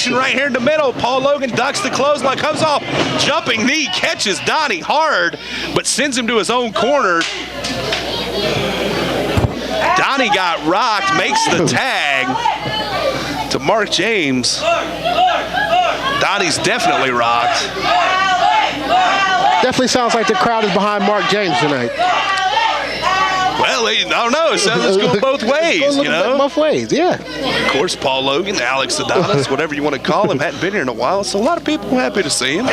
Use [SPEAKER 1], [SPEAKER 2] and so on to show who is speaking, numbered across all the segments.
[SPEAKER 1] action right here in the middle. Paul Logan ducks the clothesline, comes off, jumping knee, catches Donnie hard, but sends him to his own corner. Donnie got rocked, makes the tag to Mark James. Donnie's definitely rocked.
[SPEAKER 2] Definitely sounds like the crowd is behind Mark James tonight.
[SPEAKER 1] Well, I don't know. It sounds it's going both ways, you know?
[SPEAKER 2] Both ways, yeah.
[SPEAKER 1] Of course, Paul Logan, Alex Adonis, whatever you want to call him, hadn't been here in a while, so a lot of people happy to see him.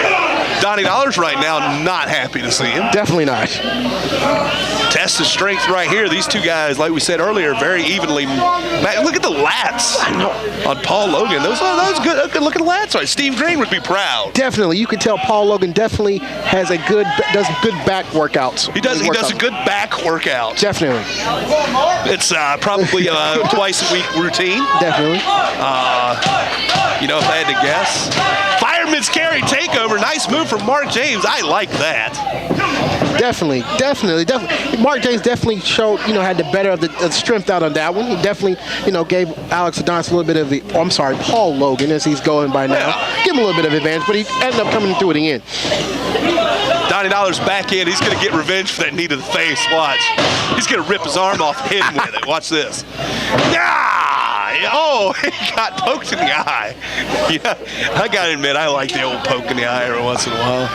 [SPEAKER 1] Donnie Dollars right now not happy to see him.
[SPEAKER 2] Definitely not.
[SPEAKER 1] Test of strength right here. These two guys, like we said earlier, very evenly. Look at the lats on Paul Logan. Those good looking lats. Right. Steve Green would be proud.
[SPEAKER 2] Definitely. You can tell Paul Logan definitely does good back workouts.
[SPEAKER 1] He does a good back workout.
[SPEAKER 2] Definitely.
[SPEAKER 1] It's probably a twice a week routine.
[SPEAKER 2] Definitely.
[SPEAKER 1] You know, if I had to guess. Fireman's carry takeover. Nice move from Mark James. I like that.
[SPEAKER 2] Definitely. Mark James definitely showed, had the better of the strength out on that one. He definitely, gave Alex Adonis a little bit of the, Paul Logan, as he's going by now. Give him a little bit of advantage, but he ended up coming through at the end.
[SPEAKER 1] Donnie Dollars back in. He's going to get revenge for that knee to the face. Watch. He's going to rip his arm off and hit him with it. Watch this. Yeah! Oh, he got poked in the eye. Yeah, I got to admit, I like the old poke in the eye every once in a while.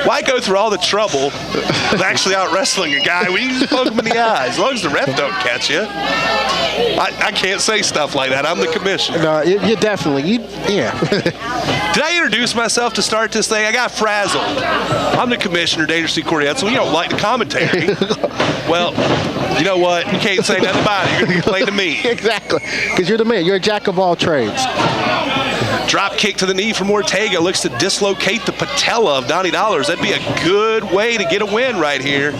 [SPEAKER 1] Why go through all the trouble of actually out wrestling a guy when you just poke him in the eye? As long as the ref don't catch you. I can't say stuff like that. I'm the commissioner.
[SPEAKER 2] No, you definitely. Yeah.
[SPEAKER 1] Did I introduce myself to start this thing? I got frazzled. I'm the commissioner, Dangerously Cordial, so you don't like the commentary. Well, you know what? You can't say nothing about it. You're going to complain to me.
[SPEAKER 2] Exactly. Because you're the man. You're a jack of all trades.
[SPEAKER 1] Drop kick to the knee from Ortega. Looks to dislocate the patella of Donnie Dollars. That'd be a good way to get a win right here.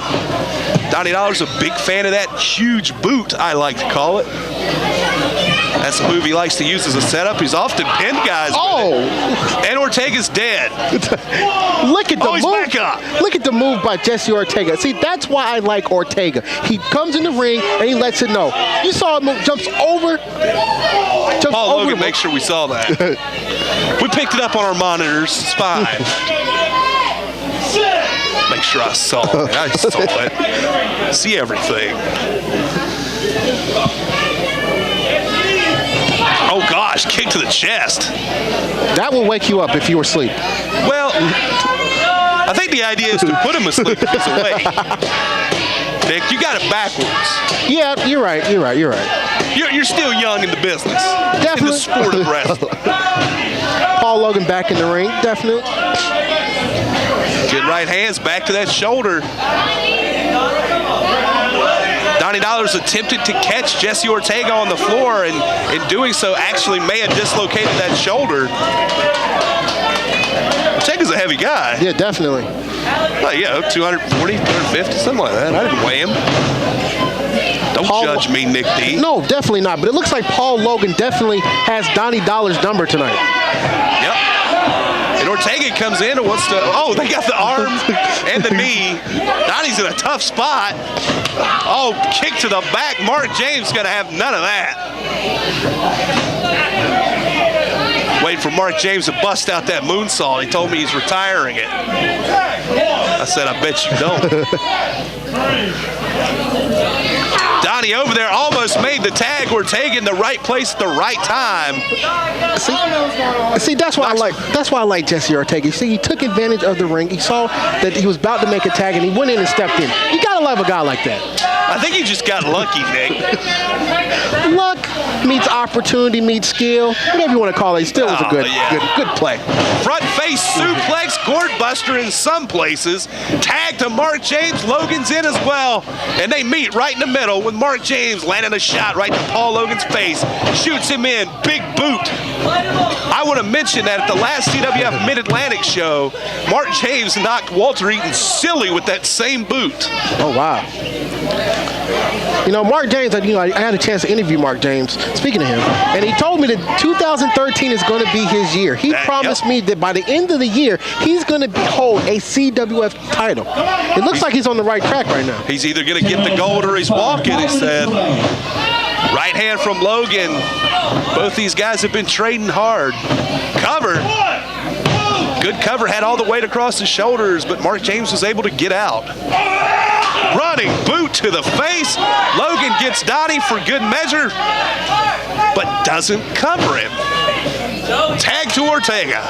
[SPEAKER 1] Donnie Dollars a big fan of that huge boot, I like to call it. That's a move he likes to use as a setup. He's often pinned guys. And Ortega's dead.
[SPEAKER 2] Look at the
[SPEAKER 1] he's
[SPEAKER 2] move.
[SPEAKER 1] Back up.
[SPEAKER 2] Look at the move by Jesse Ortega. See, that's why I like Ortega. He comes in the ring and he lets it know. You saw him move, jumps over.
[SPEAKER 1] Paul Logan, make sure we saw that. We picked it up on our monitors. It's fine. Make sure I saw it. I saw it. See everything. Oh, gosh, kick to the chest.
[SPEAKER 2] That will wake you up if you were asleep.
[SPEAKER 1] Well, I think the idea is to put him asleep if he's awake. Nick, you got it backwards.
[SPEAKER 2] Yeah, you're right.
[SPEAKER 1] You're still young in the business.
[SPEAKER 2] Definitely.
[SPEAKER 1] In the sport of wrestling.
[SPEAKER 2] Paul Logan back in the ring, definitely.
[SPEAKER 1] Good right hands, back to that shoulder. Donnie Dollars attempted to catch Jesse Ortega on the floor, and in doing so actually may have dislocated that shoulder. Ortega's a heavy guy.
[SPEAKER 2] Yeah, definitely.
[SPEAKER 1] 240, 250, something like that. I didn't weigh him. Don't judge me, Nick D.
[SPEAKER 2] No, definitely not. But it looks like Paul Logan definitely has Donnie Dollars' number tonight.
[SPEAKER 1] Yep. And Ortega comes in and wants to, they got the arm and the knee. Donnie's in a tough spot. Oh, kick to the back. Mark James going to have none of that. Waiting for Mark James to bust out that moonsault. He told me he's retiring it. I said, I bet you don't. Donnie over there almost made the tag. Ortega in the right place at the right time.
[SPEAKER 2] See, that's why I like Jesse Ortega. See, he took advantage of the ring. He saw that he was about to make a tag, and he went in and stepped in. You gotta love a guy like that.
[SPEAKER 1] I think he just got lucky, Nick.
[SPEAKER 2] Luck meets opportunity meets skill. Whatever you want to call it, it still was a good play.
[SPEAKER 1] Front face suplex, gourd buster in some places. Tag to Mark James. Logan's in as well. And they meet right in the middle with Mark James landing a shot right to Paul Logan's face. Shoots him in. Big boot. I want to mention that at the last CWF Mid-Atlantic show, Mark James knocked Walter Eaton silly with that same boot.
[SPEAKER 2] Oh, wow. Mark James, I had a chance to interview Mark James, speaking of him, and he told me that 2013 is going to be his year. He promised me that by the end of the year, he's going to hold a CWF title. It looks like he's on the right track right now.
[SPEAKER 1] He's either going to get the gold or he's walking, he said. Right hand from Logan. Both these guys have been trading hard. Cover. Good cover, had all the weight across his shoulders, but Mark James was able to get out. Running boot to the face. Logan gets Donnie for good measure, but doesn't cover him. Tag to Ortega.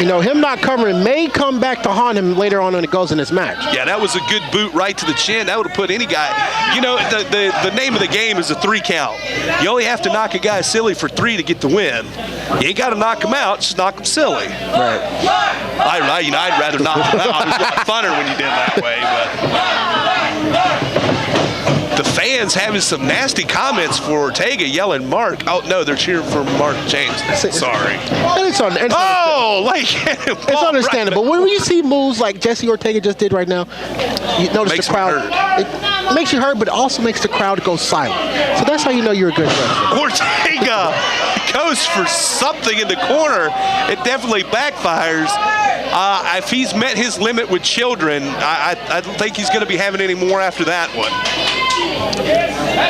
[SPEAKER 2] You know, him not covering may come back to haunt him later on when it goes in this match.
[SPEAKER 1] Yeah, that was a good boot right to the chin. That would have put any guy. You know, the name of the game is a 3 count. You only have to knock a guy silly for 3 to get the win. You ain't got to knock him out, just knock him silly.
[SPEAKER 2] Right.
[SPEAKER 1] I'd rather knock him out. It was a lot funner when you did it that way. But the fans having some nasty comments for Ortega, yelling Mark. Oh, no, they're cheering for Mark James. Sorry.
[SPEAKER 2] It's understandable.
[SPEAKER 1] Right.
[SPEAKER 2] When you see moves like Jesse Ortega just did right now, you notice
[SPEAKER 1] Makes
[SPEAKER 2] the crowd.
[SPEAKER 1] him
[SPEAKER 2] It makes you hurt, but it also makes the crowd go silent. So that's how you know you're a good wrestler.
[SPEAKER 1] Ortega goes for something in the corner. It definitely backfires. If he's met his limit with children, I don't think he's going to be having any more after that one.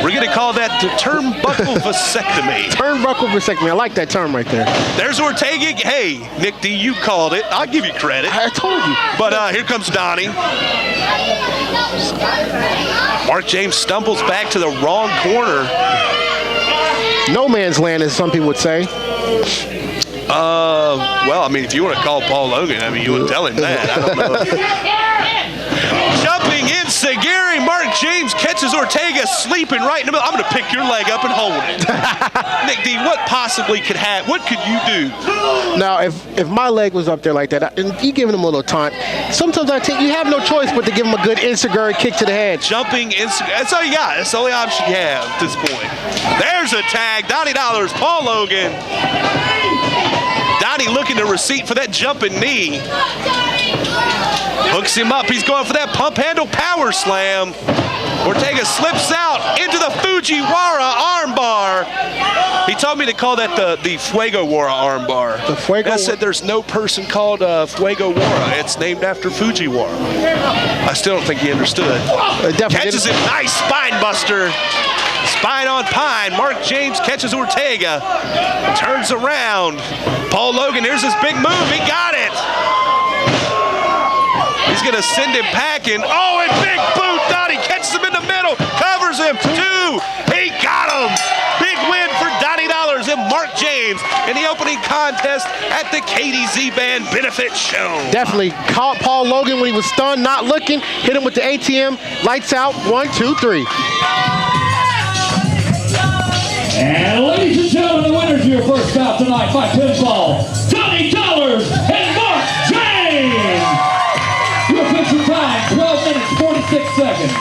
[SPEAKER 1] We're going to call that the turnbuckle vasectomy.
[SPEAKER 2] Turnbuckle vasectomy. I like that term right there.
[SPEAKER 1] There's Ortega. Hey, Nick D, you called it. I'll give you credit.
[SPEAKER 2] I told you.
[SPEAKER 1] But here comes Donnie. Mark James stumbles back to the wrong corner.
[SPEAKER 2] No man's land, as some people would say.
[SPEAKER 1] Well, I mean, if you want to call Paul Logan, I mean, you would tell him that. I don't know. Jumping in, Sagiri. Mark James catches Ortega sleeping right in the middle. I'm going to pick your leg up and hold it. Nick D, what possibly could happen? What could you do?
[SPEAKER 2] Now, if my leg was up there like that, and you giving him a little taunt, sometimes I think you have no choice but to give him a good Inseguri kick to the head.
[SPEAKER 1] Jumping in, that's all you got. That's the only option you have at this point. There's a tag. Donnie Dollars, Paul Logan. Donnie looking to receipt for that jumping knee. Hooks him up. He's going for that pump handle power slam. Ortega slips out into the Fujiwara armbar. He told me to call that the Fuego Wara armbar.
[SPEAKER 2] The Fuego.
[SPEAKER 1] I said there's no person called Fuego Wara. It's named after Fujiwara. I still don't think he understood. Catches him. Nice spine buster. Spine on pine. Mark James catches Ortega. Turns around. Paul Logan, here's his big move. He got it. He's going to send him packing. Oh, and big boot. Donnie catches him in the middle. Covers him. 2. He got him. Big win for Donnie Dollars and Mark James in the opening contest at the KDZ Band Benefit Show.
[SPEAKER 2] Definitely caught Paul Logan when he was stunned, not looking. Hit him with the ATM. Lights out. 1, 2, 3.
[SPEAKER 3] And ladies and gentlemen, the winners of your first bout tonight by pinfall, Donnie Dollars and Mark James. Your official time, 12 minutes, 46 seconds.